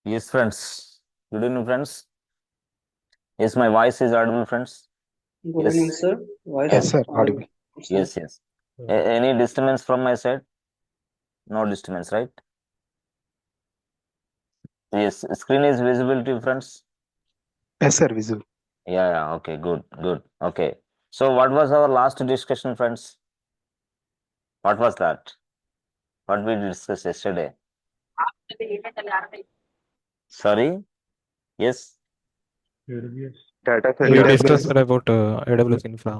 Yes, friends. Good evening, friends. Yes, my voice is audible, friends. Good evening, Yes, sir. Voice Yes, yes, sir. audible, Audible. sir. yes. Any disturbance from my side? No disturbance, right? Yes, screen is visible to you, friends. Yes, sir. Visual. Yeah. Okay, good. Okay. So, what was our last discussion, friends? What was that? What we discussed yesterday? Sorry. Yes. AWS. Data We center. discussed AWS about AWS infra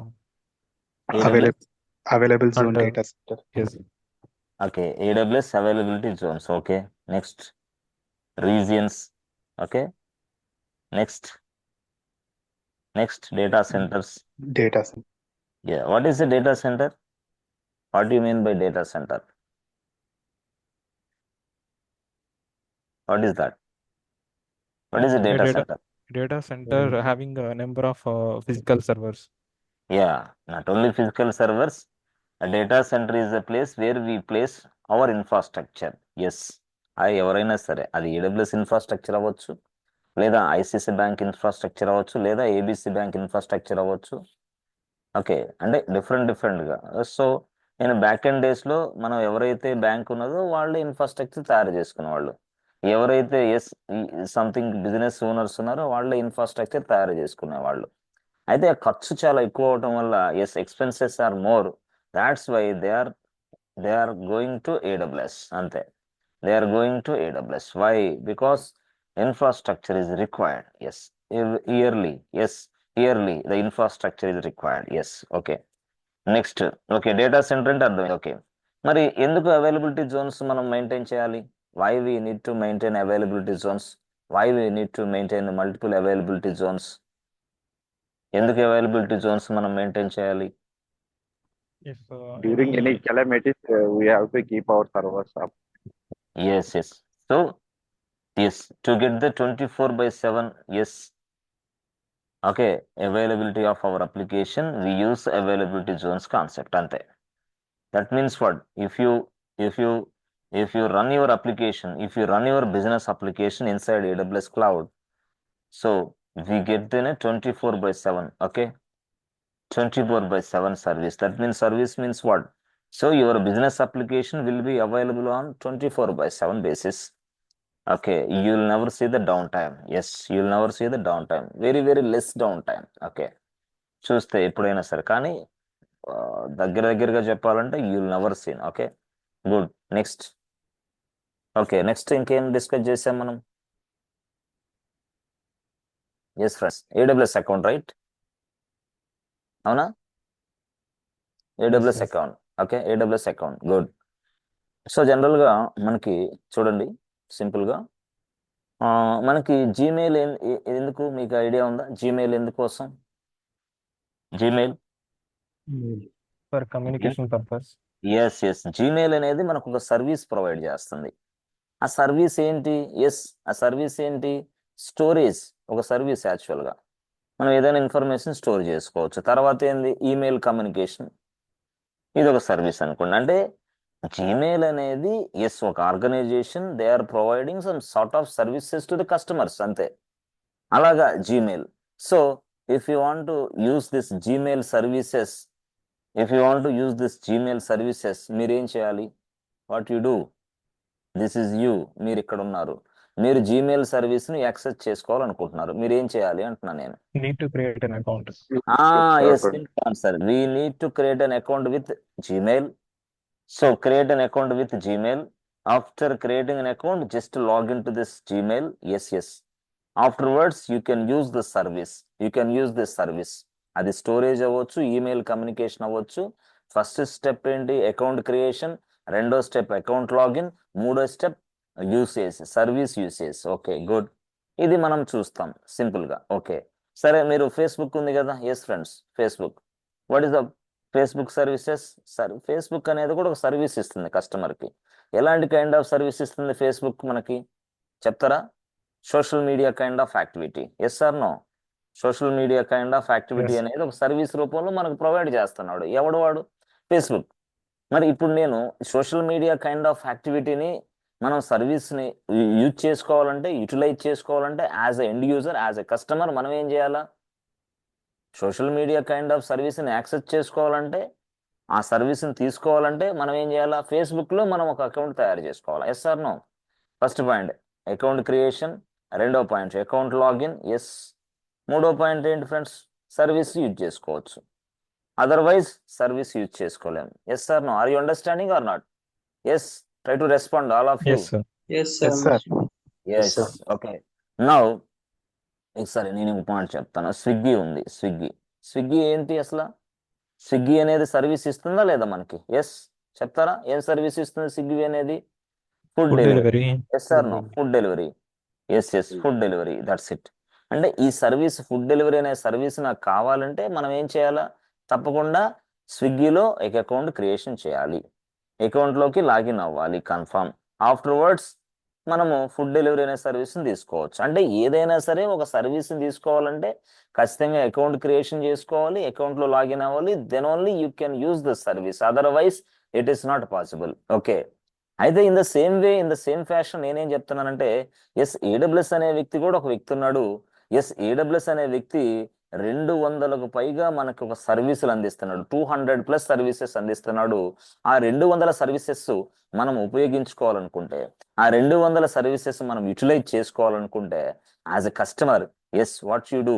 available AWS. available zone and data center. yes, Okay. AWS availability zones. Okay. Next. Regions. Okay. Next. Data centers. Data center. Yeah. What is a data center? What do you mean by data center? What is that? What is a a data center? data center having a number of physical servers. Yeah, not only physical servers. A data center is a place where we place our infrastructure. Yes. అది ఎవరైనా సరే అది AWS infrastructure అవ్వచ్చు, లేదా ICC bank infrastructure అవ్వచ్చు, లేదా ABC bank infrastructure అవ్వచ్చు. Okay, అంటే డిఫరెంట్గా. సో నేను బ్యాక్ ఎండ్ డేస్లో మనం ఎవరైతే బ్యాంక్ ఉన్నదో వాళ్ళే ఇన్ఫ్రాస్ట్రక్చర్ తయారు చేసుకునే వాళ్ళు, ఎవరైతే సంథింగ్ బిజినెస్ ఓనర్స్ ఉన్నారో వాళ్ళే ఇన్ఫ్రాస్ట్రక్చర్ తయారు చేసుకునే వాళ్ళు. అయితే ఆ ఖర్చు చాలా ఎక్కువ అవటం వల్ల expenses are more. That's why they are going to AWS. అంతే, they are going to AWS. Why? Because infrastructure is required. Yes, yearly. Yes, yearly the infrastructure is required. Yes. Okay. Next. Okay, data centre అంటే అర్థం. ఓకే, మరి ఎందుకు availability zones మనం maintain చేయాలి? Why we need to maintain availability zones? Why we need to maintain multiple availability zones? ఎందుకు availability zones మనం maintain చేయాలి? If During any any calamities, we have to keep our servers up. Yes. So to get the 24/7. Yes. Okay, availability of our application we use availability zones concept. అంతే. That means what? If you run your application, if you run your business application inside AWS cloud, so we get then a 24/7. Okay, 24/7 service. That means service means what? So your business application will be available on 24/7 basis. Okay, you'll never see the downtime. Yes, you'll never see the downtime. Very less downtime. Okay, చూస్తే ఎప్పుడైనా సరే. కానీ దగ్గరగా చెప్పాలంటే you'll never seen. Okay, good. Next. Okay, next ఇంకేం discuss చేసాం మనం? Yes friends, AWS account, right? అవునా? AWS account. Okay, AWS account, good. So జనరల్గా మనకి చూడండి, సింపుల్గా మనకి జీమెయిల్ ఎందుకు మీకు ఐడియా ఉందా? జీమెయిల్ ఎందుకోసం? Gmail for communication purpose. Yes, Gmail అనేది మనకు ఒక సర్వీస్ ప్రొవైడ్ చేస్తుంది. ఆ సర్వీస్ ఏంటి? ఆ సర్వీస్ ఏంటి? స్టోరేజ్. ఒక సర్వీస్ యాక్చువల్గా మనం ఏదైనా ఇన్ఫర్మేషన్ స్టోర్ చేసుకోవచ్చు. తర్వాత ఏంది? Email communication. ఇది ఒక సర్వీస్ అనుకోండి. అంటే జీమెయిల్ అనేది ఒక organisation, they are providing some sort of services to the customers. అంతే. అలాగా Gmail. So if you want to use this Gmail services, మీరేం చేయాలి? What you do? This is you. మీరు ఇక్కడ ఉన్నారు, మీరు జీమెయిల్ సర్వీస్ని యాక్సెస్ చేసుకోవాలనుకుంటున్నారు. మీరు ఏం చేయాలి అంటున్నా నేను. Need to create an account. Yes, answer. We need to create an account with Gmail. So create an account with Gmail. After creating an account, just log into this Gmail. Yes. Afterwards, you can use the service. అది storage అవ్వచ్చు, email communication అవ్వచ్చు. First step ఏంటి? Account creation. రెండో step account login. మూడో step service usage. Okay, good. ఇది మనం చూస్తాం సింపుల్గా. ఓకే, సరే. మీరు ఫేస్బుక్ ఉంది కదా? Yes friends, Facebook. What is the Facebook services? Facebook అనేది కూడా ఒక సర్వీస్ ఇస్తుంది కస్టమర్కి. ఎలాంటి కైండ్ ఆఫ్ సర్వీస్ ఇస్తుంది ఫేస్బుక్ మనకి? చెప్తారా? Social media kind of activity. Yes or no? Social media kind of activity Yes. అనేది ఒక సర్వీస్ రూపంలో మనకు ప్రొవైడ్ చేస్తున్నాడు. ఎవడు వాడు? ఫేస్బుక్. మరి ఇప్పుడు నేను సోషల్ మీడియా కైండ్ ఆఫ్ యాక్టివిటీని మనం సర్వీస్ని యూజ్ చేసుకోవాలంటే, యూటిలైజ్ చేసుకోవాలంటే as a end user, as a customer మనం ఏం చేయాలా? సోషల్ మీడియా కైండ్ ఆఫ్ సర్వీస్ని యాక్సెస్ చేసుకోవాలంటే, ఆ సర్వీస్ని తీసుకోవాలంటే మనం ఏం చేయాలా? ఫేస్బుక్లో మనం ఒక అకౌంట్ తయారు చేసుకోవాలి. Yes or no? First point account creation, రెండో పాయింట్ అకౌంట్ లాగిన్, ఎస్. మూడో పాయింట్ ఏంటి ఫ్రెండ్స్? సర్వీస్ యూజ్ చేసుకోవచ్చు, అదర్వైజ్ సర్వీస్ యూజ్ చేసుకోలేము. Yes or no? Are you understanding or not? Yes, try to respond all of you. Yes, sir. Yes, sir. Yes, sir. Yes, okay. Now సరే, నేను ఇంకో point చెప్తాను. Swiggy ఉంది. Swiggy ఏంటి అసలు? Swiggy అనేది service ఇస్తుందా లేదా మనకి? ఎస్, చెప్తారా? ఏం సర్వీస్ ఇస్తుంది స్విగ్గీ అనేది? Food Food delivery. delivery. Yes or no? Food delivery. Yes, food delivery, that's it. అంటే ఈ సర్వీస్, ఫుడ్ డెలివరీ అనే సర్వీస్ నాకు కావాలంటే మనం ఏం చేయాలా? తప్పకుండా స్విగ్గీలో ఒక అకౌంట్ క్రియేషన్ చేయాలి, అకౌంట్లోకి లాగిన్ అవ్వాలి, కన్ఫర్మ్. ఆఫ్టర్వర్డ్స్ మనము ఫుడ్ డెలివరీ అనే సర్వీస్ని తీసుకోవచ్చు. అంటే ఏదైనా సరే ఒక సర్వీస్ని తీసుకోవాలంటే ఖచ్చితంగా అకౌంట్ క్రియేషన్ చేసుకోవాలి, అకౌంట్లో లాగిన్ అవ్వాలి, then only you can use the service, otherwise it is not possible. Okay. అయితే in the same way, in the same fashion నేనేం చెప్తున్నానంటే, ఎస్, ఏడబ్ల్యూఎస్ అనే వ్యక్తి కూడా ఒక వ్యక్తి ఉన్నాడు. ఎస్, ఏడబ్ల్యూఎస్ అనే వ్యక్తి 200కు పైగా మనకు ఒక సర్వీసులు అందిస్తున్నాడు, 200+ సర్వీసెస్ అందిస్తున్నాడు. ఆ 200 సర్వీసెస్ మనం ఉపయోగించుకోవాలనుకుంటే, ఆ 200 సర్వీసెస్ మనం యూటిలైజ్ చేసుకోవాలనుకుంటే as a customer, yes, what should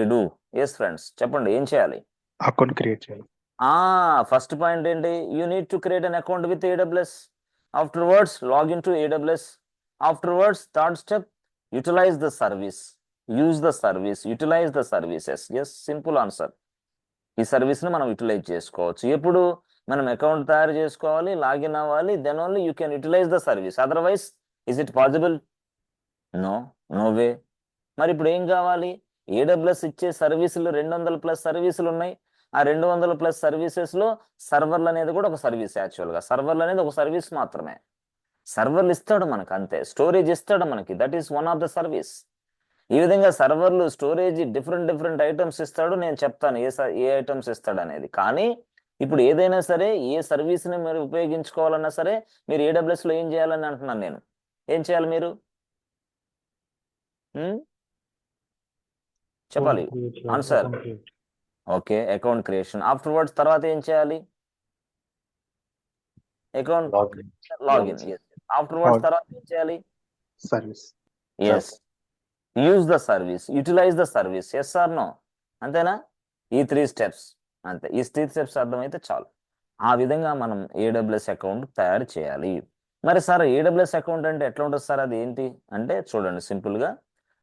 I do? Yes friends, చెప్పండి, ఏం చేయాలి? అకౌంట్ క్రియేట్ చేయాలి. ఫస్ట్ పాయింట్ ఏంటి? You need to create an account with AWS. Afterwards login to AWS. Afterwards third step, utilise the service, use the service, utilise the services. Yes, simple answer. ఈ సర్వీస్ని మనం utilise చేసుకోవచ్చు. ఎప్పుడు? మనం account తయారు చేసుకోవాలి, login అవ్వాలి, then only you can utilise the service, otherwise is it possible? No way. మరి ఇప్పుడు ఏం కావాలి? AWS ఇచ్చే సర్వీసులు 200+ సర్వీసులు ఉన్నాయి. ఆ 200+ సర్వీసెస్లో సర్వర్లు అనేది కూడా ఒక సర్వీస్. యాక్చువల్గా సర్వర్లు అనేది ఒక సర్వీస్ మాత్రమే. సర్వర్లు ఇస్తాడు మనకు, అంతే. స్టోరేజ్ ఇస్తాడు మనకి, that is one of the service. ఈ విధంగా సర్వర్లు, స్టోరేజ్, డిఫరెంట్ ఐటమ్స్ ఇస్తాడు. నేను చెప్తాను ఏ ఐటమ్స్ ఇస్తాడు అనేది. కానీ ఇప్పుడు ఏదైనా సరే, ఏ సర్వీస్ని మీరు ఉపయోగించుకోవాలన్నా సరే, మీరు AWSలో ఏం చేయాలని అంటున్నాను నేను. ఏం చేయాలి మీరు? చెప్పాలి answer. Okay, account creation. Afterwards తర్వాత ఏం చేయాలి? Account login. ఆఫ్టర్వర్డ్స్ తర్వాత ఏం చేయాలి? Service. Yes, use the service, utilise the service. Yes or no? అంతేనా? ఈ 3 స్టెప్స్ అంతే. ఈ 3 స్టెప్స్ అర్థమైతే చాలు. ఆ విధంగా మనం AWS అకౌంట్ తయారు చేయాలి. మరి సార్, AWS అకౌంట్ అంటే ఎట్లా ఉంటుంది సార్? అది ఏంటి అంటే చూడండి, సింపుల్గా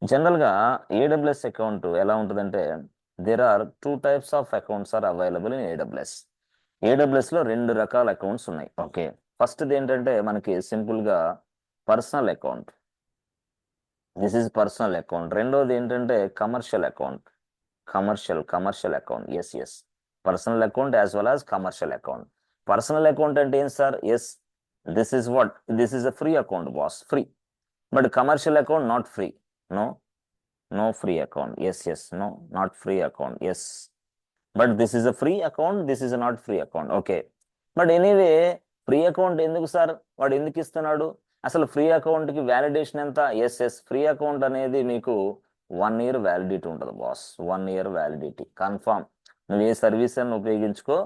జనరల్గా AWS అకౌంట్ ఎలా ఉంటుందంటే, there are 2 types of accounts are available in AWS. AWSలో 2 రకాల అకౌంట్స్ ఉన్నాయి. ఓకే, ఫస్ట్ది ఏంటంటే మనకి సింపుల్గా personal account. This is personal account. రెండోది ఏంటంటే commercial account. Commercial account. Yes, personal account as well as commercial account. Personal account అంటే ఏం sir? Yes, this is a free account boss, free. But commercial account not free. No free account. Yes, no, not free account. Yes, but this is a free account, this is a not free account. Okay, but anyway, free account ఎందుకు sir? వాడు ఎందుకు ఇస్తున్నాడు అసలు? Free అకౌంట్కి validation ఎంత? Yes, free account అనేది మీకు 1 year validity ఉంటుంది బాస్. 1 year validity confirm. నువ్వు ఏ సర్వీస్ అని ఉపయోగించుకో,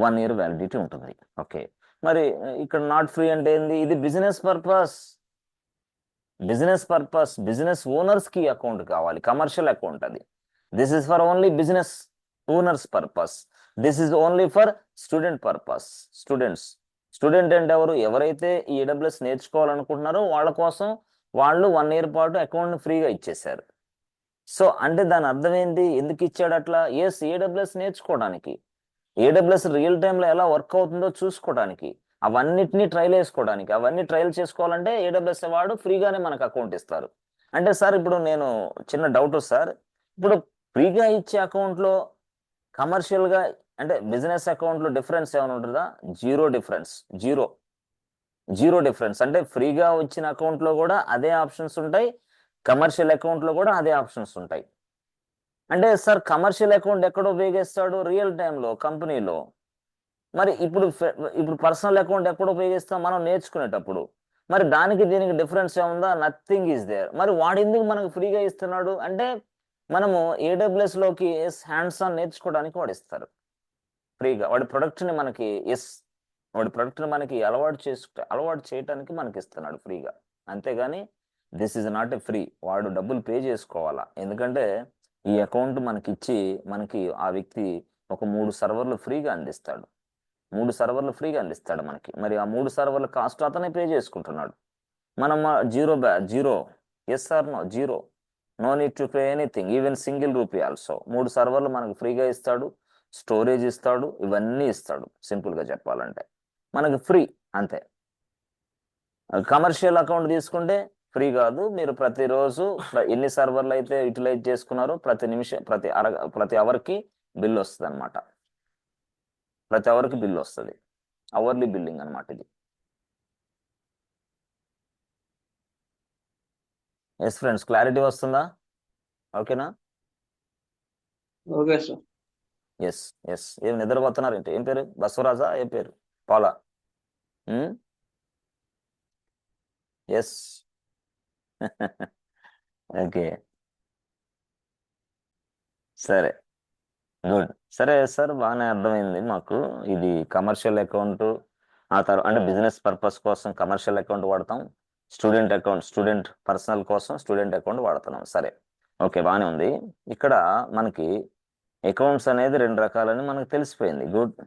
1 year వ్యాలిడిటీ ఉంటుంది. ఓకే, మరి ఇక్కడ నాట్ ఫ్రీ అంటే ఏంది? ఇది బిజినెస్ పర్పస్, బిజినెస్ ఓనర్స్ కి అకౌంట్ కావాలి, కమర్షియల్ అకౌంట్ అది. This is for only business owners purpose. This is only for student purpose. Student అంటే ఎవరైతే ఈ AWS నేర్చుకోవాలనుకుంటున్నారో వాళ్ళ కోసం వాళ్ళు 1 year పాటు అకౌంట్ ఫ్రీగా ఇచ్చేశారు. సో అంటే దాని అర్థం ఏంటి? ఎందుకు ఇచ్చాడు అట్లా? ఎస్, AWS నేర్చుకోవడానికి, AWS రియల్ టైంలో ఎలా వర్క్ అవుతుందో చూసుకోవడానికి, అవన్నిటినీ ట్రైల్ వేసుకోవడానికి. అవన్నీ ట్రైల్ చేసుకోవాలంటే AWS వాడు ఫ్రీగానే మనకు అకౌంట్ ఇస్తారు. అంటే సార్, ఇప్పుడు నేను చిన్న డౌట్ సార్, ఇప్పుడు ఫ్రీగా ఇచ్చే అకౌంట్లో కమర్షియల్గా అంటే బిజినెస్ అకౌంట్లో డిఫరెన్స్ ఏమైనా ఉంటుందా? Zero difference. అంటే ఫ్రీగా వచ్చిన అకౌంట్లో కూడా అదే ఆప్షన్స్ ఉంటాయి, కమర్షియల్ అకౌంట్లో కూడా అదే ఆప్షన్స్ ఉంటాయి. అంటే సార్, కమర్షియల్ అకౌంట్ ఎక్కడ ఉపయోగిస్తాడు? రియల్ టైంలో కంపెనీలో. మరి ఇప్పుడు పర్సనల్ అకౌంట్ ఎప్పుడు ఉపయోగిస్తాం మనం నేర్చుకునేటప్పుడు. మరి దానికి దీనికి డిఫరెన్స్ ఏముందా? Nothing is there. మరి వాడు ఎందుకు మనకు ఫ్రీగా ఇస్తున్నాడు అంటే మనము లోకి హ్యాండ్స్ ఆన్ నేర్చుకోవడానికి వాడు ఇస్తారు ఫ్రీగా. వాడి ప్రొడక్ట్ని మనకి వాడి ప్రొడక్ట్ని మనకి అలవాటు చేయడానికి మనకి ఇస్తున్నాడు ఫ్రీగా. అంతేగాని this is not a free. వాడు డబ్బులు పే చేసుకోవాలా. ఎందుకంటే ఈ అకౌంట్ మనకి ఆ వ్యక్తి ఒక 3 సర్వర్లు ఫ్రీగా అందిస్తాడు. 3 సర్వర్లు ఫ్రీగా అందిస్తాడు మనకి. మరి ఆ 3 సర్వర్ల కాస్ట్ అతనే పే చేసుకుంటున్నాడు. మనం zero, yes or no, zero, no need to pay anything, even single rupee also. 3 సర్వర్లు మనకు ఫ్రీగా ఇస్తాడు, స్టోరేజ్ ఇస్తాడు, ఇవన్నీ ఇస్తాడు. సింపుల్గా చెప్పాలంటే మనకి ఫ్రీ అంతే. కమర్షియల్ అకౌంట్ తీసుకుంటే ఫ్రీ కాదు. మీరు ప్రతిరోజు ఎన్ని సర్వర్లు అయితే యూటిలైజ్ చేసుకున్నారో ప్రతి నిమిషం ప్రతి అవర్కి బిల్ వస్తుంది అనమాట. ప్రతి అవర్కి బిల్ వస్తుంది. అవర్లీ బిల్లింగ్ అనమాట ఇది. ఎస్ ఫ్రెండ్స్, క్లారిటీ వస్తుందా? ఓకేనా? Okay sir. Yes yes. ఏం నిద్రపోతున్నారు ఏంటి? ఏం పేరు? బసవరాజా? ఏం పేరు? పాలా? ఎస్. ఓకే, సరే, గుడ్. సరే సార్, బాగానే అర్థమైంది మాకు. ఇది కమర్షియల్ అకౌంట్, ఆ తర్వాత అంటే బిజినెస్ పర్పస్ కోసం కమర్షియల్ అకౌంట్ వాడతాం. స్టూడెంట్ పర్సనల్ కోసం స్టూడెంట్ అకౌంట్ వాడుతున్నాం. సరే, ఓకే, బాగానే ఉంది. ఇక్కడ మనకి అకౌంట్స్ అనేది 2 రకాలని మనకు తెలిసిపోయింది. గుడ్.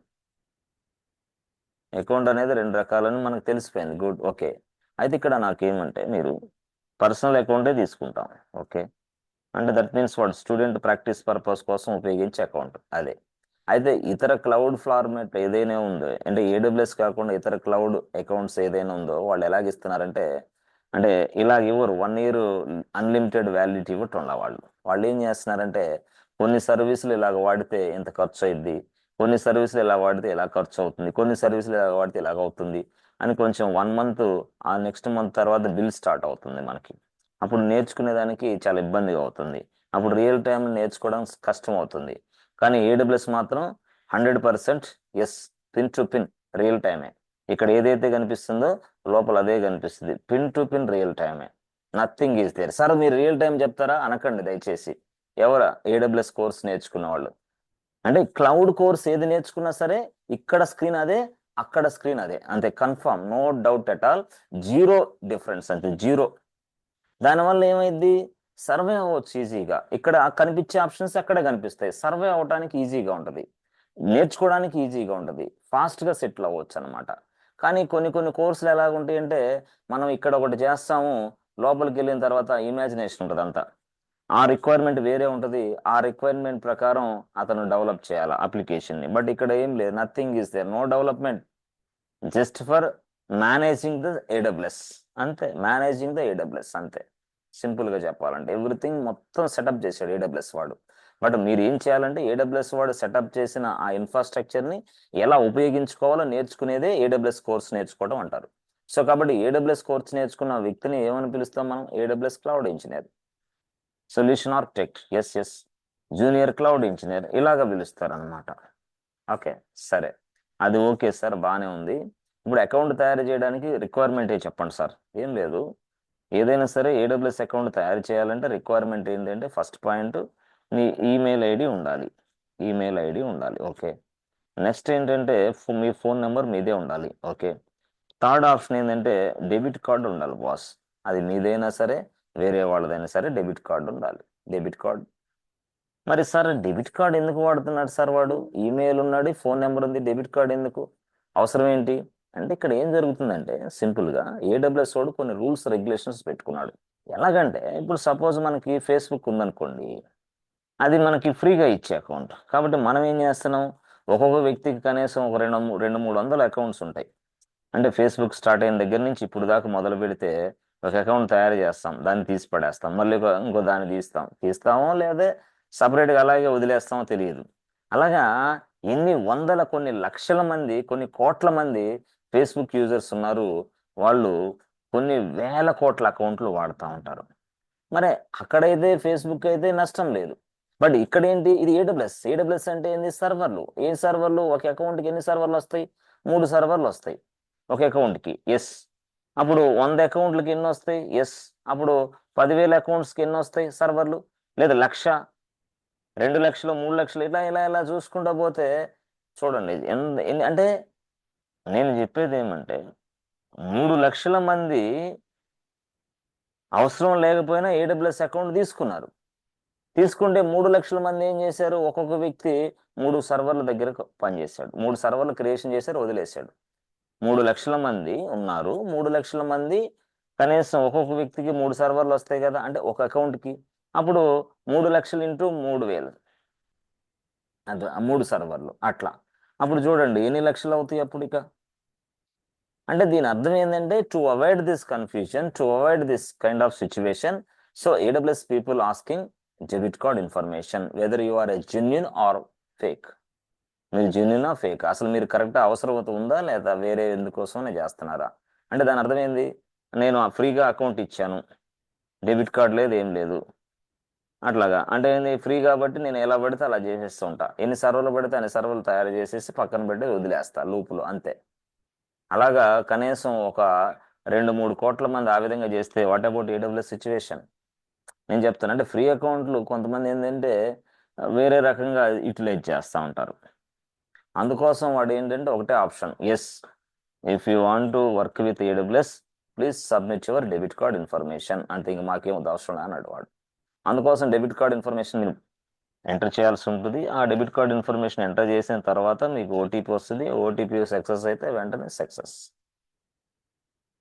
అకౌంట్ అనేది 2 రకాలని మనకు తెలిసిపోయింది. Good, okay. అయితే ఇక్కడ నాకేమంటే మీరు పర్సనల్ అకౌంటే తీసుకుంటాం. ఓకే, అంటే దట్ మీన్స్ వాడు స్టూడెంట్ ప్రాక్టీస్ పర్పస్ కోసం ఉపయోగించే అకౌంట్ అదే. అయితే ఇతర క్లౌడ్ ఫార్మాట్ ఏదైనా ఉందో, అంటే AWS కాకుండా ఇతర క్లౌడ్ అకౌంట్స్ ఏదైనా ఉందో వాళ్ళు ఎలాగిస్తున్నారంటే, అంటే ఇలాగ ఇవ్వరు. 1 year అన్లిమిటెడ్ వ్యాలిడిటీ ఇవ్వటం వాళ్ళు ఏం చేస్తున్నారంటే కొన్ని సర్వీసులు ఇలాగ వాడితే ఇంత ఖర్చు అయింది, కొన్ని సర్వీసులు ఇలా వాడితే ఇలా ఖర్చు అవుతుంది, కొన్ని సర్వీసులు ఇలా వాడితే ఇలాగ అవుతుంది అని కొంచెం 1 month, ఆ నెక్స్ట్ మంత్ తర్వాత బిల్ స్టార్ట్ అవుతుంది మనకి. అప్పుడు నేర్చుకునేదానికి చాలా ఇబ్బందిగా అవుతుంది. అప్పుడు రియల్ టైం నేర్చుకోవడం కష్టం అవుతుంది. కానీ AWS మాత్రం 100% yes, pin to pin real టైమే. ఇక్కడ ఏదైతే కనిపిస్తుందో లోపల అదే కనిపిస్తుంది. పిన్ టు పిన్ రియల్ టైమే. Nothing is there. సార్ మీరు రియల్ టైం చెప్తారా అనకండి దయచేసి. ఎవరా? AWS కోర్స్ నేర్చుకున్న వాళ్ళు. అంటే క్లౌడ్ కోర్స్ ఏది నేర్చుకున్నా సరే ఇక్కడ స్క్రీన్ అదే, అక్కడ స్క్రీన్ అదే, అంతే. Confirm, no doubt at all. Zero difference, అంతే, జీరో. దానివల్ల ఏమైంది? సర్వే అవ్వచ్చు ఈజీగా. ఇక్కడ కనిపించే ఆప్షన్స్ అక్కడే కనిపిస్తాయి. సర్వే అవ్వడానికి ఈజీగా ఉంటుంది, నేర్చుకోవడానికి ఈజీగా ఉంటుంది, ఫాస్ట్గా సెటిల్ అవ్వచ్చు అనమాట. కానీ కొన్ని కోర్సులు ఎలాగుంటాయి అంటే మనం ఇక్కడ ఒకటి చేస్తాము, లోపలికి వెళ్ళిన తర్వాత ఇమాజినేషన్ ఉంటుంది అంతా. ఆ రిక్వైర్మెంట్ వేరే ఉంటుంది. ఆ రిక్వైర్మెంట్ ప్రకారం అతను డెవలప్ చేయాలి అప్లికేషన్ని. బట్ ఇక్కడ ఏం లేదు, nothing is there, no development, just for managing the AWS అంతే. మేనేజింగ్ ద AWS అంతే. సింపుల్గా చెప్పాలంటే ఎవ్రీథింగ్ మొత్తం సెటప్ చేశాడు AWS వాడు. బట్ మీరు ఏం చేయాలంటే AWS వాడు సెటప్ చేసిన ఆ ఇన్ఫ్రాస్ట్రక్చర్ని ఎలా ఉపయోగించుకోవాలో నేర్చుకునేదే AWS కోర్స్ నేర్చుకోవడం అంటారు. సో కాబట్టి AWS కోర్స్ నేర్చుకున్న వ్యక్తిని ఏమని పిలుస్తాం మనం? AWS cloud engineer, solution architect, yes, junior cloud engineer, ఇలాగా పిలుస్తారు అనమాట. ఓకే, సరే, అది ఓకే సార్, బాగానే ఉంది. ఇప్పుడు అకౌంట్ తయారు చేయడానికి రిక్వైర్మెంట్ చెప్పండి సార్. ఏం లేదు, ఏదైనా సరే AWS అకౌంట్ తయారు చేయాలంటే రిక్వైర్మెంట్ ఏంటంటే ఫస్ట్ పాయింట్ మీ ఈమెయిల్ ఐడి ఉండాలి. ఓకే, నెక్స్ట్ ఏంటంటే మీ ఫోన్ నెంబర్ మీదే ఉండాలి. ఓకే, థర్డ్ ఆప్షన్ ఏంటంటే డెబిట్ కార్డు ఉండాలి బాస్. అది మీదైనా సరే వేరే వాళ్ళదైనా సరే డెబిట్ కార్డు ఉండాలి. Debit card. మరి సార్ డెబిట్ కార్డు ఎందుకు వాడుతున్నాడు సార్? వాడు ఈమెయిల్ ఉన్నాడు, ఫోన్ నెంబర్ ఉంది, డెబిట్ కార్డు ఎందుకు అవసరం ఏంటి అంటే ఇక్కడ ఏం జరుగుతుందంటే సింపుల్గా AWS వాడు కొన్ని రూల్స్ రెగ్యులేషన్స్ పెట్టుకున్నాడు. ఎలాగంటే ఇప్పుడు సపోజ్ మనకి ఫేస్బుక్ ఉందనుకోండి, అది మనకి ఫ్రీగా ఇచ్చే అకౌంట్. కాబట్టి మనం ఏం చేస్తున్నాం, ఒక్కొక్క వ్యక్తికి కనీసం ఒక 200-300 అకౌంట్స్ ఉంటాయి. అంటే ఫేస్బుక్ స్టార్ట్ అయిన దగ్గర నుంచి ఇప్పుడు దాకా మొదలు పెడితే ఒక అకౌంట్ తయారు చేస్తాం, దాన్ని తీసి పడేస్తాం, మళ్ళీ ఇంకో దాన్ని తీస్తామో లేదా సపరేట్గా అలాగే వదిలేస్తామో తెలియదు. అలాగా కొన్ని లక్షల మంది, కొన్ని కోట్ల మంది ఫేస్బుక్ యూజర్స్ ఉన్నారు. వాళ్ళు కొన్ని వేల కోట్ల అకౌంట్లు వాడుతూ ఉంటారు. మరి అక్కడైతే ఫేస్బుక్ అయితే నష్టం లేదు, బట్ ఇక్కడ ఏంటి, ఇది ఏడబ్ల్యూఎస్ అంటే ఏంది, సర్వర్లు. ఏ సర్వర్లు, ఒక అకౌంట్కి ఎన్ని సర్వర్లు వస్తాయి, 3 సర్వర్లు వస్తాయి ఒక అకౌంట్కి. ఎస్. అప్పుడు 100 అకౌంట్లకి ఎన్ని వస్తాయి, ఎస్. అప్పుడు 10,000 అకౌంట్స్కి ఎన్ని వస్తాయి సర్వర్లు, లేదా 1,00,000, 2,00,000, 3,00,000, ఇలా ఇలా ఇలా చూసుకుంటా పోతే చూడండి అంటే నేను చెప్పేది ఏమంటే 3,00,000 మంది అవసరం లేకపోయినా ఏడబ్ల్యూఎస్ అకౌంట్ తీసుకుంటే 3,00,000 మంది ఏం చేశారు, ఒక్కొక్క వ్యక్తి 3 సర్వర్ల దగ్గర పనిచేశాడు, 3 సర్వర్లు క్రియేషన్ చేశారు, వదిలేశాడు. 3,00,000 మంది ఉన్నారు, 3,00,000 మంది కనీసం ఒక్కొక్క వ్యక్తికి 3 సర్వర్లు వస్తాయి కదా, అంటే ఒక అకౌంట్కి. అప్పుడు 3,00,000 ఇంటూ 3,000, అది 3 సర్వర్లు అట్లా. అప్పుడు చూడండి ఎన్ని లక్షలు అవుతాయి అప్పుడు ఇక. అంటే దీని అర్థం ఏంటంటే, to avoid this confusion, to avoid this kind of situation, so AWS people asking debit card information whether you are a genuine or fake. మీరు జెన్యునా ఫేక్, అసలు మీరు కరెక్ట్ అవసరత ఉందా లేదా వేరే ఎందుకోసమే చేస్తున్నారా. అంటే దాని అర్థం ఏంది, నేను ఫ్రీగా అకౌంట్ ఇచ్చాను, డెబిట్ కార్డ్ లేదు, ఏం లేదు, అట్లాగా. అంటే ఏంది, ఫ్రీ కాబట్టి నేను ఎలా పడితే అలా చేసేస్తూ ఉంటా, ఎన్ని సర్వర్లు పడితే అన్ని సర్వర్లు తయారు చేసేసి పక్కన పెట్టి వదిలేస్తా లూపులు, అంతే. అలాగా కనీసం ఒక 2-3 కోట్ల మంది ఆ విధంగా చేస్తే వాట్ అబౌట్ ఏడబ్ల్యూఎస్ సిచ్యువేషన్. నేను చెప్తాను, అంటే ఫ్రీ అకౌంట్లు కొంతమంది ఏంటంటే వేరే రకంగా యూటిలైజ్ చేస్తూ ఉంటారు. అందుకోసం వాడు ఏంటంటే ఒకటే option, yes, if you want to work with AWS please submit your debit card information, అంతే, ఇంక మాకేం అవసరం అన్నాడు వాడు. అందుకోసం డెబిట్ కార్డ్ ఇన్ఫర్మేషన్ మీరు ఎంటర్ చేయాల్సి ఉంటుంది. ఆ డెబిట్ కార్డ్ ఇన్ఫర్మేషన్ ఎంటర్ చేసిన తర్వాత మీకు ఓటీపీ వస్తుంది, ఓటీపీ సక్సెస్ అయితే వెంటనే సక్సెస్,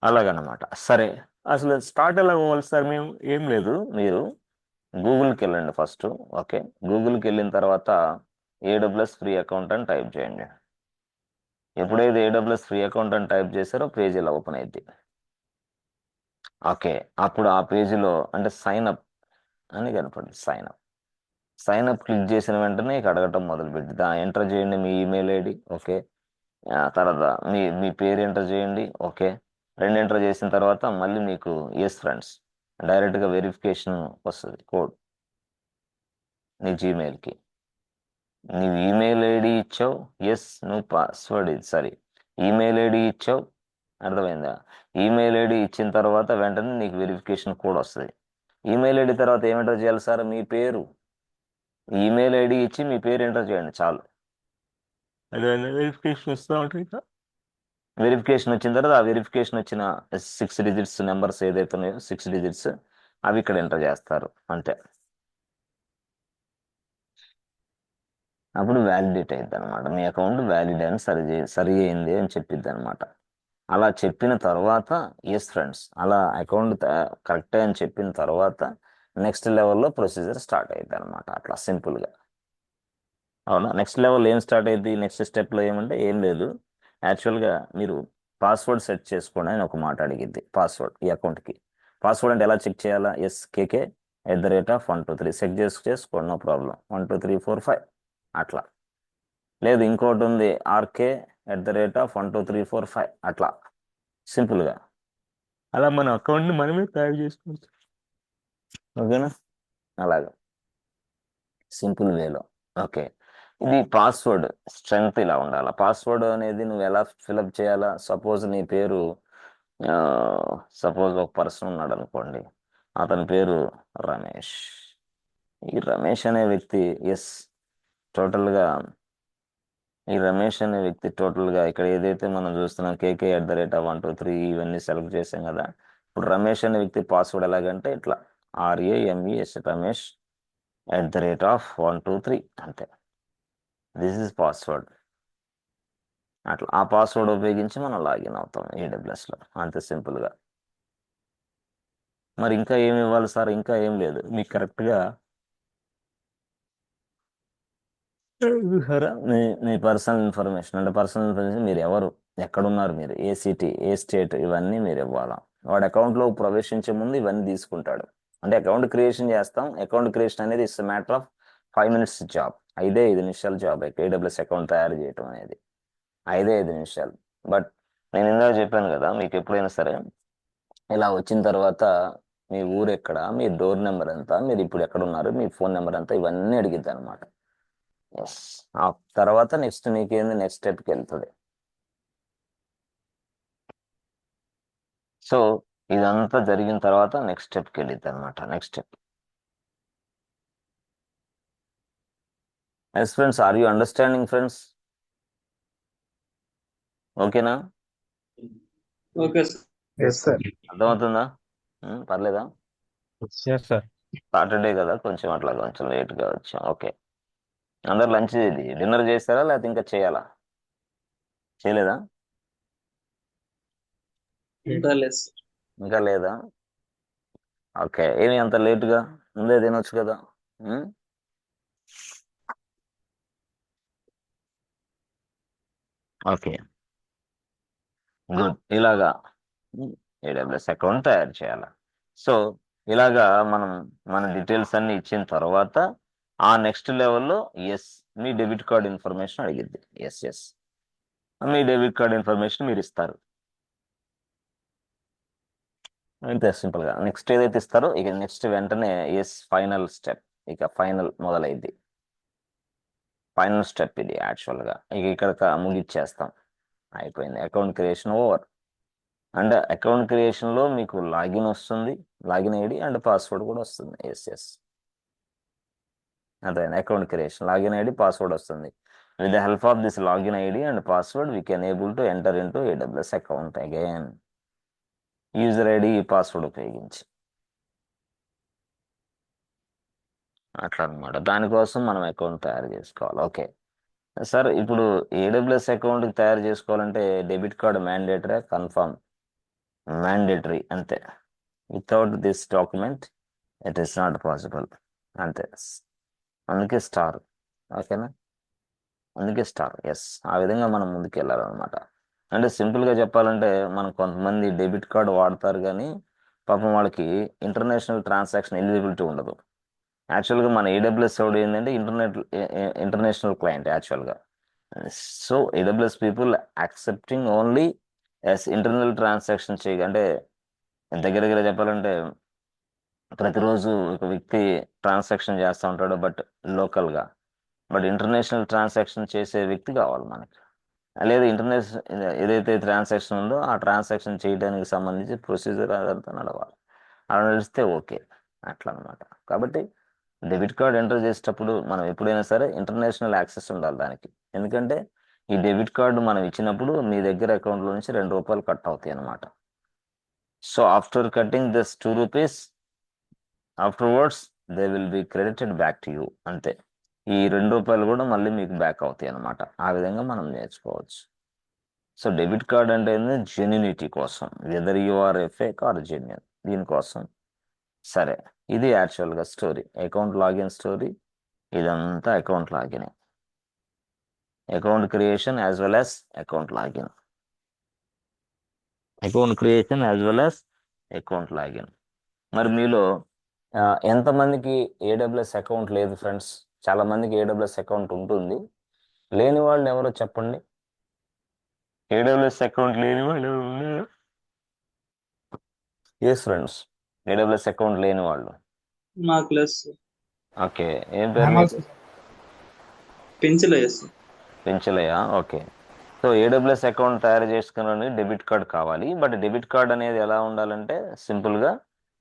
అలాగనమాట. సరే, అసలు స్టార్ట్ ఎలా అవ్వాలి సార్ మేము, ఏం లేదు, మీరు గూగుల్కి వెళ్ళండి ఫస్ట్. ఓకే, గూగుల్కి వెళ్ళిన తర్వాత ఏడబ్ల్యూఎస్ ఫ్రీ అకౌంట్ అని టైప్ చేయండి. ఎప్పుడైతే ఏడబ్ల్యూఎస్ ఫ్రీ అకౌంట్ అని టైప్ చేశారో పేజ్ ఇలా ఓపెన్ అయింది. ఓకే, అప్పుడు ఆ పేజీలో అంటే సైన్ అప్ అని కనపడింది. సైన్ అప్ క్లిక్ చేసిన వెంటనే ఇక అడగటం మొదలుపెట్టి ఎంటర్ చేయండి మీ ఈమెయిల్ ఐడి. ఓకే, తర్వాత మీ పేరు ఎంటర్ చేయండి. ఓకే, 2 ఎంటర్ చేసిన తర్వాత మళ్ళీ మీకు ఎస్ ఫ్రెండ్స్ డైరెక్ట్గా వెరిఫికేషన్ వస్తుంది, కోడ్ నీ జీమెయిల్కి. నీవు ఈమెయిల్ ఐడి ఇచ్చావు, ఎస్, నువ్వు పాస్వర్డ్ సారీ ఈమెయిల్ ఐడి ఇచ్చావు, అర్థమైందా. ఈమెయిల్ ఐడి ఇచ్చిన తర్వాత వెంటనే నీకు వెరిఫికేషన్ కోడ్ వస్తుంది. ఈమెయిల్ ఐడి తర్వాత ఏం ఎంటర్ చేయాలి సార్, మీ పేరు, ఈమెయిల్ ఐడి ఇచ్చి మీ పేరు ఎంటర్ చేయండి చాలు. అదే వెరిఫికేషన్ వస్తూ ఉంటుంది. వెరిఫికేషన్ వచ్చిన తర్వాత ఆ వెరిఫికేషన్ వచ్చిన 6 డిజిట్స్ నెంబర్స్ ఏదైతే ఉన్నాయో 6 డిజిట్స్ అవి ఇక్కడ ఎంటర్ చేస్తారు, అంతే. అప్పుడు వ్యాలిడేట్ అయ్యిద్ది అనమాట, మీ అకౌంట్ వ్యాలిడ్ అని సరి అయింది అని చెప్పిద్ది అనమాట. అలా చెప్పిన తర్వాత ఎస్ ఫ్రెండ్స్, అలా అకౌంట్ కరెక్టే అని చెప్పిన తర్వాత నెక్స్ట్ లెవెల్లో ప్రొసీజర్ స్టార్ట్ అయ్యిద్ది అనమాట, అట్లా సింపుల్గా. అవునా, నెక్స్ట్ లెవెల్ ఏం స్టార్ట్ అయ్యింది, నెక్స్ట్ స్టెప్లో ఏమంటే ఏం లేదు, యాక్చువల్గా మీరు పాస్వర్డ్ సెట్ చేసుకోండి అని ఒక మాట అడిగిద్ది. పాస్వర్డ్ ఈ అకౌంట్కి పాస్వర్డ్ అంటే ఎలా చెక్ చేయాలా, SKK@123 సెట్ చేసుకోండి, నో ప్రాబ్లం, 1 2 3 4 5 అట్లా. లేదు ఇంకోటి ఉంది, RK@12345 అట్లా, సింపుల్గా. అలా మన అకౌంట్ని మనమే తయారు చేసుకోవచ్చు, ఓకేనా, అలాగా సింపుల్ వేలో. ఓకే, ఇది పాస్వర్డ్ స్ట్రెంగ్త్ ఇలా ఉండాలి. పాస్వర్డ్ అనేది నువ్వు ఎలా ఫిలప్ చేయాలా, సపోజ్ నీ పేరు, సపోజ్ ఒక పర్సన్ ఉన్నాడు అనుకోండి, అతని పేరు రమేష్. ఈ రమేష్ అనే వ్యక్తి టోటల్గా ఈ రమేష్ అనే వ్యక్తి టోటల్గా ఇక్కడ ఏదైతే మనం చూస్తున్నాం KK@123 ఇవన్నీ సెలెక్ట్ చేసాం కదా. ఇప్పుడు రమేష్ అనే వ్యక్తి పాస్వర్డ్ ఎలాగంటే ఇట్లా RAMES Ramesh@123 అంతే, దిస్ ఇస్ పాస్వర్డ్. అట్లా ఆ పాస్వర్డ్ ఉపయోగించి మనం లాగిన్ అవుతాం ఏడబ్ల్యూఎస్లో, అంతే సింపుల్గా. మరి ఇంకా ఏమి ఇవ్వాలి సార్, ఇంకా ఏం లేదు, మీకు కరెక్ట్గా మీ పర్సనల్ ఇన్ఫర్మేషన్, అంటే పర్సనల్ ఇన్ఫర్మేషన్, మీరు ఎవరు, ఎక్కడున్నారు, మీరు ఏ సిటీ, ఏ స్టేట్, ఇవన్నీ మీరు ఇవ్వాలా. వాడు అకౌంట్లో ప్రవేశించే ముందు ఇవన్నీ తీసుకుంటాడు. అంటే అకౌంట్ క్రియేషన్ చేస్తాం, అకౌంట్ క్రియేషన్ అనేది it's matter of 5 minutes job, 5 నిమిషాల జాబ్ ఏడబ్ల్యూఎస్ అకౌంట్ తయారు చేయటం అనేది 5 నిమిషాలు. బట్ నేను ఇందాక చెప్పాను కదా, మీకు ఎప్పుడైనా సరే ఇలా వచ్చిన తర్వాత మీ ఊరు ఎక్కడ, మీ డోర్ నెంబర్ ఎంత, మీరు ఇప్పుడు ఎక్కడ ఉన్నారు, మీ ఫోన్ నెంబర్ ఎంత, ఇవన్నీ అడిగిద్ది అనమాట. ఎస్. ఆ తర్వాత నెక్స్ట్ నీకేంది, నెక్స్ట్ స్టెప్కి వెళ్తుంది. సో ఇదంతా జరిగిన తర్వాత నెక్స్ట్ స్టెప్కి వెళ్ళిద్ది అనమాట. Next step. Yes friends, are you understanding friends? ఓకేనా? Okay sir. Yes sir. అర్థమవుతుందా? పర్లేదా? Yes, sir. సాటర్డే కదా, కొంచెం అట్లా కొంచెం లేట్గా వచ్చాం. ఓకే. అందరు లంచ్ డిన్నర్ చేస్తారా లేకపోతే ఇంకా చేయాలా? చేయలేదా? ఇంకా లేదు సార్. ఇంకా లేదా? ఓకే. ఏమి అంత లేటుగా? ముందే తినొచ్చు కదా. Okay, good. ఇలాగా ఏడబ్ల్యూఎస్ అకౌంట్ తయారు చేయాలి. సో ఇలాగా మనం మన డీటెయిల్స్ అన్ని ఇచ్చిన తర్వాత ఆ నెక్స్ట్ లెవెల్లో ఎస్ మీ డెబిట్ కార్డ్ ఇన్ఫర్మేషన్ అడిగిద్ది. ఎస్ ఎస్ మీ డెబిట్ కార్డ్ ఇన్ఫర్మేషన్ మీరు ఇస్తారు. అంతే సింపుల్గా. నెక్స్ట్ ఏదైతే ఇస్తారో ఇక నెక్స్ట్ వెంటనే ఎస్ ఫైనల్ స్టెప్, ఇక ఫైనల్ మొదలైద్ది. ఫైనల్ స్టెప్ ఇది యాక్చువల్గా. ఇక ఇక్కడ ముగిచ్చేస్తాం, అయిపోయింది. Account creation over. And account క్రియేషన్లో మీకు లాగిన్ వస్తుంది, లాగిన్ ఐడి అండ్ పాస్వర్డ్ కూడా వస్తుంది. ఎస్ ఎస్ అదే account creation, login ID, password వస్తుంది. With the help of this login ID and password we can able to enter in to AWS account again. User ID, password ఉపయోగించి అట్లా అనమాట. దానికోసం మనం account తయారు చేసుకోవాలి. ఓకే సార్, ఇప్పుడు ఏడబ్ల్యూఎస్ అకౌంట్ తయారు చేసుకోవాలంటే debit card mandatory, confirm? Mandatory అంతే. Without this document it is not possible. అంతే. అందుకే స్టార్. ఓకేనా? అందుకే స్టార్. ఎస్, ఆ విధంగా మనం ముందుకు వెళ్ళాలన్నమాట. అంటే సింపుల్గా చెప్పాలంటే మనం కొంతమంది డెబిట్ కార్డు వాడతారు కానీ పాపం వాళ్ళకి ఇంటర్నేషనల్ ట్రాన్సాక్షన్ ఎలిజిబిలిటీ ఉండదు. యాక్చువల్గా మన ఏడబ్ల్యూఎస్ ఎవడు ఏంటంటే ఇంటర్నేషనల్ క్లయింట్ యాక్చువల్గా. So AWS people accepting only yes internal transaction అంటే దగ్గర దగ్గర చెప్పాలంటే ప్రతిరోజు ఒక వ్యక్తి ట్రాన్సాక్షన్ చేస్తూ ఉంటాడు, బట్ లోకల్గా. బట్ ఇంటర్నేషనల్ ట్రాన్సాక్షన్ చేసే వ్యక్తి కావాలి మనకి. లేదా ఇంటర్నేషనల్ ఏదైతే ట్రాన్సాక్షన్ ఉందో ఆ ట్రాన్సాక్షన్ చేయడానికి సంబంధించి ప్రొసీజర్ అదంతా నడవాలి. అలా నడిస్తే ఓకే, అట్లా అనమాట. కాబట్టి డెబిట్ కార్డ్ ఎంటర్ చేసేటప్పుడు మనం ఎప్పుడైనా సరే ఇంటర్నేషనల్ యాక్సెస్ ఉండాలి దానికి. ఎందుకంటే ఈ డెబిట్ కార్డు మనం ఇచ్చినప్పుడు మీ దగ్గర అకౌంట్లో నుంచి ₹2 కట్ అవుతాయి అనమాట. So after cutting this ₹2, afterwards they will be credited back to you. అంతే. ఈ ₹2 కూడా మళ్ళీ మీకు బ్యాక్ అవుతాయి అనమాట. ఆ విధంగా మనం నేర్చుకోవచ్చు. సో డెబిట్ కార్డ్ అంటే జెన్యునిటీ కోసం, whether you are a fake or genuine, దీనికోసం. సరే, ఇది యాక్చువల్గా స్టోరీ, అకౌంట్ లాగిన్ స్టోరీ. ఇదంతా account login, account creation as well as account login, account creation as well as account login. మరి మీలో ఎంతమందికి ఏడబ్ల్యూఎస్ అకౌంట్ లేదు ఫ్రెండ్స్? చాలా మందికి ఏడబ్ల్యూఎస్ అకౌంట్ ఉంటుంది. లేని వాళ్ళు ఎవరో చెప్పండి. ఏడబ్ల్యూఎస్ అకౌంట్ లేని వాళ్ళు ఉన్నారు? ఎస్ ఫ్రెండ్స్, ఏడబ్ల్యూఎస్ అకౌంట్ లేని వాళ్ళు. నాకు లేదు సార్. ఓకే, ఏం పేరు మీకు? పెన్సిల్ అయ్యా sir. Penchalayya? Okay. So AWS account తయారు చేసుకునే డెబిట్ కార్డ్ కావాలి. బట్ డెబిట్ కార్డ్ అనేది ఎలా ఉండాలంటే సింపుల్గా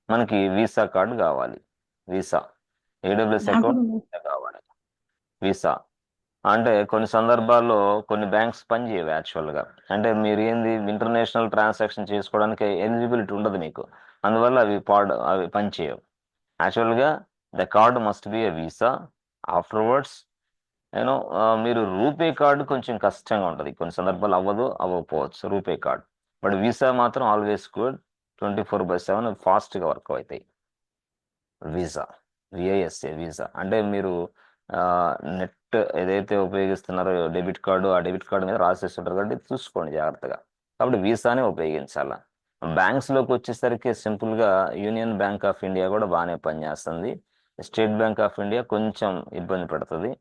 మనకి వీసా కార్డు కావాలి. వీసా, ఏడబ్ల్యూఎస్ అకౌంట్ వీసా కావాలి. వీసా అంటే కొన్ని సందర్భాల్లో కొన్ని బ్యాంక్స్ పనిచేయవు యాక్చువల్గా. అంటే మీరు ఇంటర్నేషనల్ ట్రాన్సాక్షన్ చేసుకోవడానికి ఎలిజిబిలిటీ ఉండదు మీకు, అందువల్ల అవి పనిచేయవు. యాక్చువల్గా the card must be A visa. Afterwards మీరు రూపే కార్డు కొంచెం కష్టంగా ఉంటుంది, కొన్ని సందర్భాలు అవ్వకపోవచ్చు రూపే కార్డ్. బట్ వీసా మాత్రం ఆల్వేస్ గుడ్, 24/7 ఫాస్ట్గా వర్క్ అవుతాయి. వీసా, విఐఎస్ఏ వీసా అంటే మీరు నెట్ ఏదైతే ఉపయోగిస్తున్నారో డెబిట్ కార్డు, ఆ డెబిట్ కార్డు మీద రాసేస్తుంటారు కాబట్టి చూసుకోండి జాగ్రత్తగా. కాబట్టి వీసానే ఉపయోగించాలా. బ్యాంక్స్లోకి వచ్చేసరికి సింపుల్గా యూనియన్ బ్యాంక్ ఆఫ్ ఇండియా కూడా బాగానే పనిచేస్తుంది. స్టేట్ బ్యాంక్ ఆఫ్ ఇండియా కొంచెం ఇబ్బంది పెడుతుంది.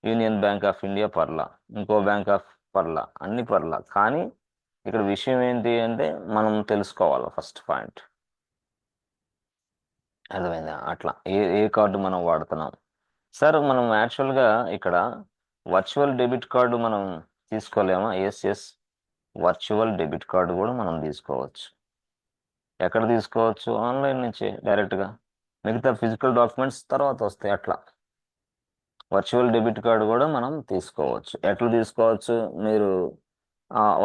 యూనియన్ బ్యాంక్ ఆఫ్ ఇండియా పర్లా, ఇంకో బ్యాంక్ ఆఫ్ పర్లా, అన్ని పర్లా. కానీ ఇక్కడ విషయం ఏంటి అంటే మనం తెలుసుకోవాలి ఫస్ట్ పాయింట్. అర్థమైందా? అట్లా ఏ కార్డు మనం వాడుతున్నాం. సార్ మనం యాక్చువల్గా ఇక్కడ వర్చువల్ డెబిట్ కార్డు మనం తీసుకోలేమా? ఎస్, వర్చువల్ డెబిట్ కార్డు కూడా మనం తీసుకోవచ్చు. ఎక్కడ తీసుకోవచ్చు? ఆన్లైన్ నుంచి డైరెక్ట్గా. మిగతా ఫిజికల్ డాక్యుమెంట్స్ తర్వాత వస్తాయి. అట్లా వర్చువల్ డెబిట్ కార్డు కూడా మనం తీసుకోవచ్చు. ఎట్లా తీసుకోవచ్చు? మీరు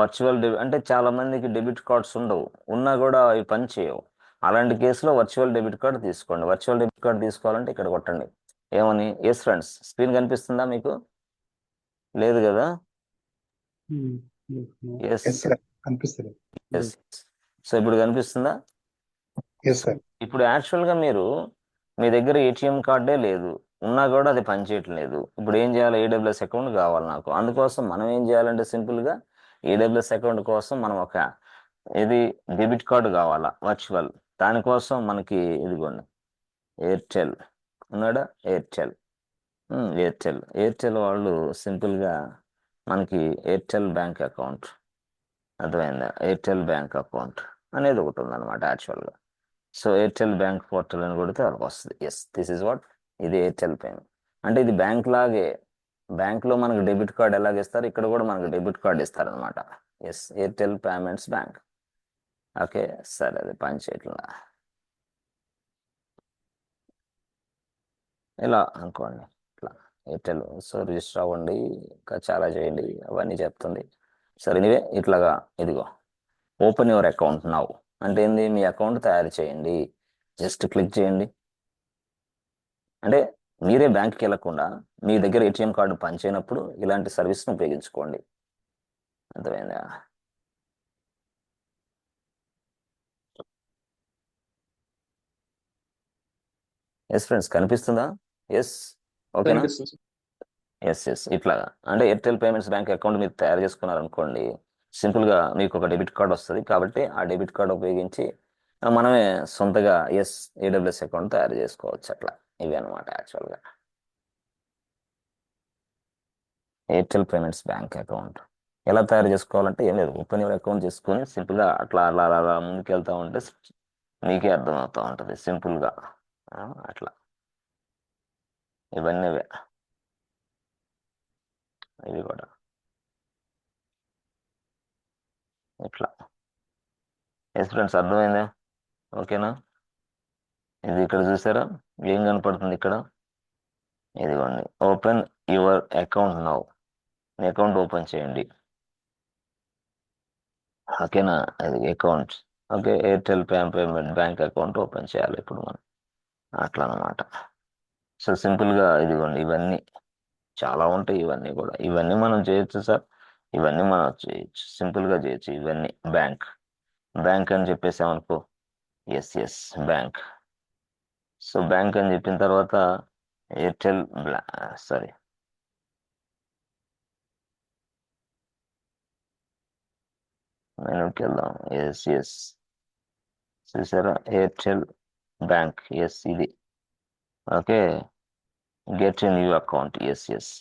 వర్చువల్ డెబిట్ అంటే చాలా మందికి డెబిట్ కార్డ్స్ ఉండవు, ఉన్నా కూడా అవి పని చేయవు. అలాంటి కేసులో వర్చువల్ డెబిట్ కార్డు తీసుకోండి. వర్చువల్ డెబిట్ కార్డు తీసుకోవాలంటే ఇక్కడ కొట్టండి. ఏమని? ఎస్ ఫ్రెండ్స్, స్క్రీన్ కనిపిస్తుందా మీకు? లేదు కదా? ఎస్ ఎస్ సార్ కనిపిస్తుంది. ఎస్. సో ఇప్పుడు కనిపిస్తుందా? Yes sir. ఇప్పుడు యాక్చువల్గా మీ దగ్గర ఏటీఎం కార్డే లేదు, ఉన్నా కూడా అది పనిచేయటం లేదు. ఇప్పుడు ఏం చేయాలి? ఏడబ్ల్యూఎస్ అకౌంట్ కావాలి నాకు. అందుకోసం మనం ఏం చేయాలంటే సింపుల్గా ఏడబ్ల్యూఎస్ అకౌంట్ కోసం మనం ఇది డెబిట్ కార్డు కావాలా వర్చువల్. దానికోసం మనకి ఇదిగోండి ఎయిర్టెల్ ఉన్నాడా? ఎయిర్టెల్ వాళ్ళు సింపుల్గా మనకి ఎయిర్టెల్ బ్యాంక్ అకౌంట్, అర్థమైందా? ఎయిర్టెల్ బ్యాంక్ అకౌంట్ అనేది ఒకటి ఉందన్నమాట యాక్చువల్గా. సో ఎయిర్టెల్ బ్యాంక్ పోర్టల్ అని కొడితే వాళ్ళకి వస్తుంది. ఎస్, దిస్ ఇస్ వాట్, ఇది ఎయిర్టెల్ పేమెంట్. అంటే ఇది బ్యాంక్ లాగే. బ్యాంక్లో మనకు డెబిట్ కార్డ్ ఎలాగ ఇస్తారు, ఇక్కడ కూడా మనకు డెబిట్ కార్డ్ ఇస్తారనమాట. Yes, Airtel payments bank. Okay, సరే, అది పని చేయట్లా. ఇలా అనుకోండి, ఇట్లా ఎయిర్టెల్. సో రిజిస్టర్ అవ్వండి, ఇంకా చాలా చేయండి, అవన్నీ చెప్తుంది. సరే, ఇనివే ఇట్లాగా ఇదిగో ఓపెన్ యువర్ అకౌంట్ నౌ అంటే ఏంది? మీ అకౌంట్ తయారు చేయండి. జస్ట్ క్లిక్ చేయండి. అంటే మీరే బ్యాంక్కి వెళ్ళకుండా మీ దగ్గర ఏటీఎం కార్డు పనిచేయనప్పుడు ఇలాంటి సర్వీస్ను ఉపయోగించుకోండి. అర్థమైందా? ఎస్ ఫ్రెండ్స్, కనిపిస్తుందా? ఎస్, ఓకేనా? కనిపిస్తుంది సార్. ఎస్, ఇట్లాగా అంటే ఎయిర్టెల్ పేమెంట్స్ బ్యాంక్ అకౌంట్ మీరు తయారు చేసుకున్నారనుకోండి, సింపుల్గా మీకు ఒక డెబిట్ కార్డ్ వస్తుంది. కాబట్టి ఆ డెబిట్ కార్డ్ ఉపయోగించి మనమే సొంతగా ఏడబ్ల్యూఎస్ అకౌంట్ తయారు చేసుకోవచ్చు. అట్లా ఇవి అనమాట యాక్చువల్గా ఎయిర్టెల్ పేమెంట్స్ బ్యాంక్ అకౌంట్. ఎలా తయారు చేసుకోవాలంటే ఏం లేదు, ఓపెన్ యువర్ అకౌంట్ చేసుకొని సింపుల్గా అట్లా అలా అలా అలా ముందుకు వెళ్తూ ఉంటే మీకే అర్థమవుతూ ఉంటుంది సింపుల్గా. అట్లా ఇవన్నీ ఇవి కూడా ఇట్లా. ఎస్ ఫ్రెండ్స్, అర్థమైందా? ఓకేనా? ఇది ఇక్కడ చూసారా ఏం కనపడుతుంది? ఇక్కడ ఇదిగోండి, open your account now. Me account open చేయండి. ఓకేనా? అది account. Okay, Airtel payment bank account open చేయాలి ఇప్పుడు మనం. అట్లా అనమాట. సో సింపుల్గా ఇదిగోండి, ఇవన్నీ చాలా ఉంటాయి. ఇవన్నీ మనం చేయొచ్చు సార్. ఇవన్నీ మనం చేయొచ్చు, సింపుల్గా చేయొచ్చు. ఇవన్నీ బ్యాంక్ అని చెప్పేసామనుకో. ఎస్, బ్యాంక్. సో బ్యాంక్ అని చెప్పిన తర్వాత ఎయిర్టెల్ సారీ మెనూకి వెళ్దాం. ఎస్, చూసారా? Airtel bank. ఎస్, ఇది okay. Get a new account. ఎస్,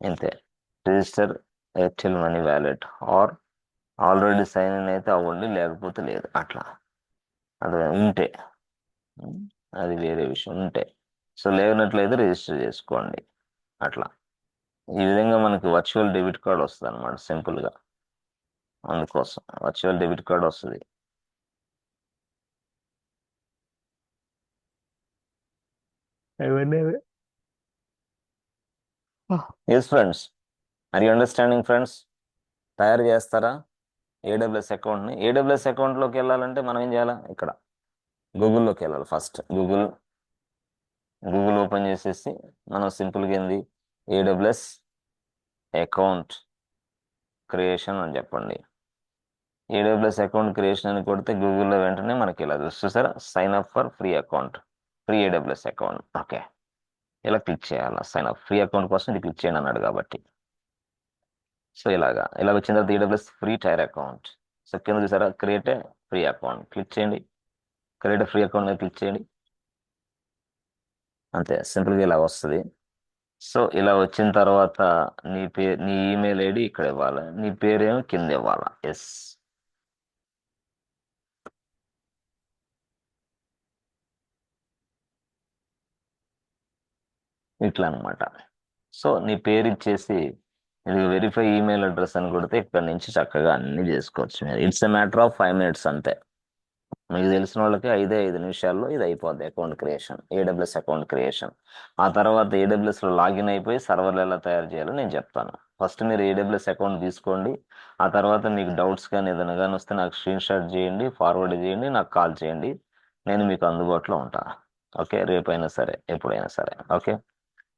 ఇంతే. Register Airtel money wallet or already sign in అయితే అవ్వండి, లేకపోతే లేదు. అట్లా అది ఉంటే అది వేరే విషయం. ఉంటే సో లేనట్లయితే రిజిస్టర్ చేసుకోండి. అట్లా ఈ విధంగా మనకి వర్చువల్ డెబిట్ కార్డ్ వస్తుంది అనమాట సింపుల్గా. అందుకోసం వర్చువల్ డెబిట్ కార్డ్ వస్తుంది. Yes friends, are you understanding friends? తయారు చేస్తారా ఏడబ్ల్యూఎస్ అకౌంట్ని? ఏడబ్ల్యూఎస్ అకౌంట్లోకి వెళ్ళాలంటే మనం ఏం చేయాలి? ఇక్కడ గూగుల్లోకి వెళ్ళాలి. ఫస్ట్ గూగుల్ ఓపెన్ చేసేసి మనం సింపుల్గా ఏంది ఏడబ్ల్యూఎస్ అకౌంట్ క్రియేషన్ అని చెప్పండి. ఏడబ్ల్యూఎస్ అకౌంట్ క్రియేషన్ అని కొడితే గూగుల్లో వెంటనే మనకి ఇలా చూస్తారా, sign up for free account, free AWS account. Okay, ఇలా క్లిక్ చేయాలి. సైన్ అప్ ఫ్రీ అకౌంట్ కోసం ఇది క్లిక్ చేయండి అన్నాడు కాబట్టి. సో ఇలా వచ్చిన తర్వాత AWS free tyre account. So కింద చూసారా, create a free account, click చేయండి. క్రియేట్ ఫ్రీ అకౌంట్ మీద క్లిక్ చేయండి. అంతే, సింపుల్గా ఇలా వస్తుంది. సో ఇలా వచ్చిన తర్వాత నీ ఈమెయిల్ ఐడి ఇక్కడ ఇవ్వాలి, నీ పేరేమో కింద ఇవ్వాలి. ఎస్, ఇట్లా అనమాట. సో నీ పేరు ఇచ్చేసి ఇది వెరిఫై ఈమెయిల్ అడ్రస్ అని కొడితే ఇక్కడ నుంచి చక్కగా అన్ని చేసుకోవచ్చు మీరు. It's a matter of 5 minutes అంతే. మీకు తెలిసిన వాళ్ళకి 5 నిమిషాల్లో ఇది అయిపోద్ది account creation, AWS account creation. ఆ తర్వాత ఏడబ్ల్యూఎస్లో లాగిన్ అయిపోయి సర్వర్లు ఎలా తయారు చేయాలో నేను చెప్తాను. ఫస్ట్ మీరు ఏడబ్ల్యూఎస్ అకౌంట్ తీసుకోండి. ఆ తర్వాత మీకు డౌట్స్ కానీ ఏదైనా కానీ వస్తే నాకు స్క్రీన్ షాట్ చేయండి, ఫార్వర్డ్ చేయండి, నాకు కాల్ చేయండి. నేను మీకు అందుబాటులో ఉంటాను. ఓకే, రేపైనా సరే ఎప్పుడైనా సరే. ఓకే,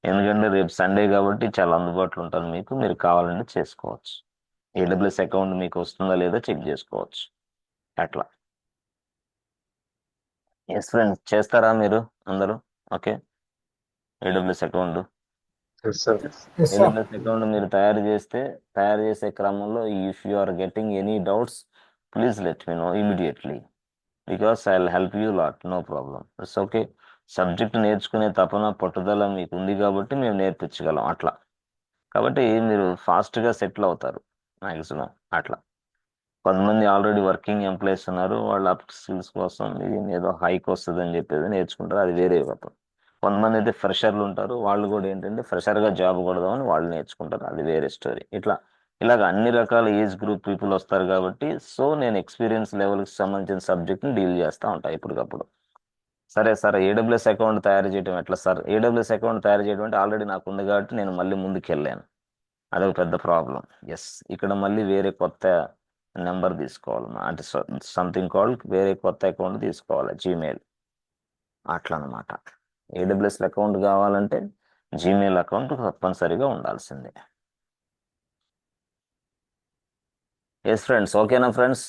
ఎందుకంటే రేపు సండే కాబట్టి చాలా అందుబాటులో ఉంటాను మీకు. మీరు కావాలంటే చేసుకోవచ్చు. ఏడబ్ల్యూఎస్ అకౌంట్ మీకు వస్తుందా లేదా చెక్ చేసుకోవచ్చు అట్లా. ఎస్ ఫ్రెండ్స్, చేస్తారా మీరు అందరూ? Okay, AWS account Yes, sir. AWS account మీరు తయారు చేసే క్రమంలో if you are getting any doubts please let me know immediately, because I will help you lot, no problem. It's okay. Subject నేర్చుకునే తపన పట్టుదల మీకు ఉంది కాబట్టి మేము నేర్పించగలం అట్లా. కాబట్టి మీరు ఫాస్ట్గా సెటిల్ అవుతారు మ్యాక్సిమం అట్లా. కొంతమంది ఆల్రెడీ వర్కింగ్ ఎంప్లాయీస్ ఉన్నారు, వాళ్ళ అప్ స్కిల్స్ కోసం ఇది ఏదో హైక్ వస్తుంది అని చెప్పేది నేర్చుకుంటారు, అది వేరే విధం. కొంతమంది అయితే ఫ్రెషర్లు ఉంటారు, వాళ్ళు కూడా ఏంటంటే ఫ్రెషర్గా జాబ్ కొడదామని వాళ్ళు నేర్చుకుంటారు, అది వేరే స్టోరీ. ఇలాగ అన్ని రకాల ఏజ్ గ్రూప్ పీపుల్ వస్తారు కాబట్టి సో నేను ఎక్స్పీరియన్స్ లెవెల్కి సంబంధించిన సబ్జెక్ట్ని డీల్ చేస్తూ ఉంటాను ఇప్పటికప్పుడు. సరే సార్, ఏడబ్ల్యూఎస్ అకౌంట్ తయారు చేయడం ఎట్లా సార్? ఏడబ్ల్యూఎస్ అకౌంట్ తయారు చేయడం అంటే ఆల్రెడీ నాకు ఉంది కాబట్టి నేను మళ్ళీ ముందుకు వెళ్ళాను, అదొక పెద్ద ప్రాబ్లం. ఎస్, ఇక్కడ మళ్ళీ వేరే కొత్త నెంబర్ తీసుకోవాలి, అంటే సంథింగ్ కాల్డ్ వేరే కొత్త అకౌంట్ తీసుకోవాలి, జీమెయిల్ అట్లా అనమాట. ఏడబ్ల్యూఎస్ అకౌంట్ కావాలంటే జీమెయిల్ అకౌంట్ తప్పనిసరిగా ఉండాల్సిందే. ఎస్ ఫ్రెండ్స్, ఓకేనా ఫ్రెండ్స్?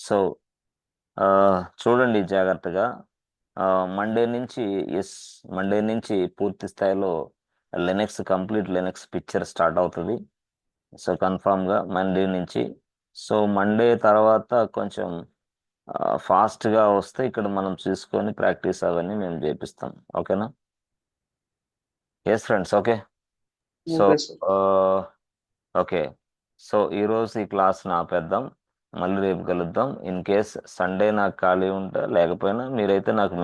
సో చూడండి జాగ్రత్తగా. మండే నుంచి పూర్తి స్థాయిలో కంప్లీట్ లినక్స్ పిక్చర్ స్టార్ట్ అవుతుంది. సో కన్ఫామ్గా మండే నుంచి. సో మండే తర్వాత కొంచెం ఫాస్ట్గా వస్తే ఇక్కడ మనం చూసుకొని ప్రాక్టీస్ అవన్నీ మేము చేపిస్తాం. ఓకేనా? Yes friends, okay. So okay sir. Okay, so ఈరోజు ఈ క్లాస్ని ఆపేద్దాం, మళ్ళీ రేపు కలుద్దాం. ఇన్ కేస్ సండే నాకు ఖాళీ ఉంటే లేకపోయినా మీరైతే నాకు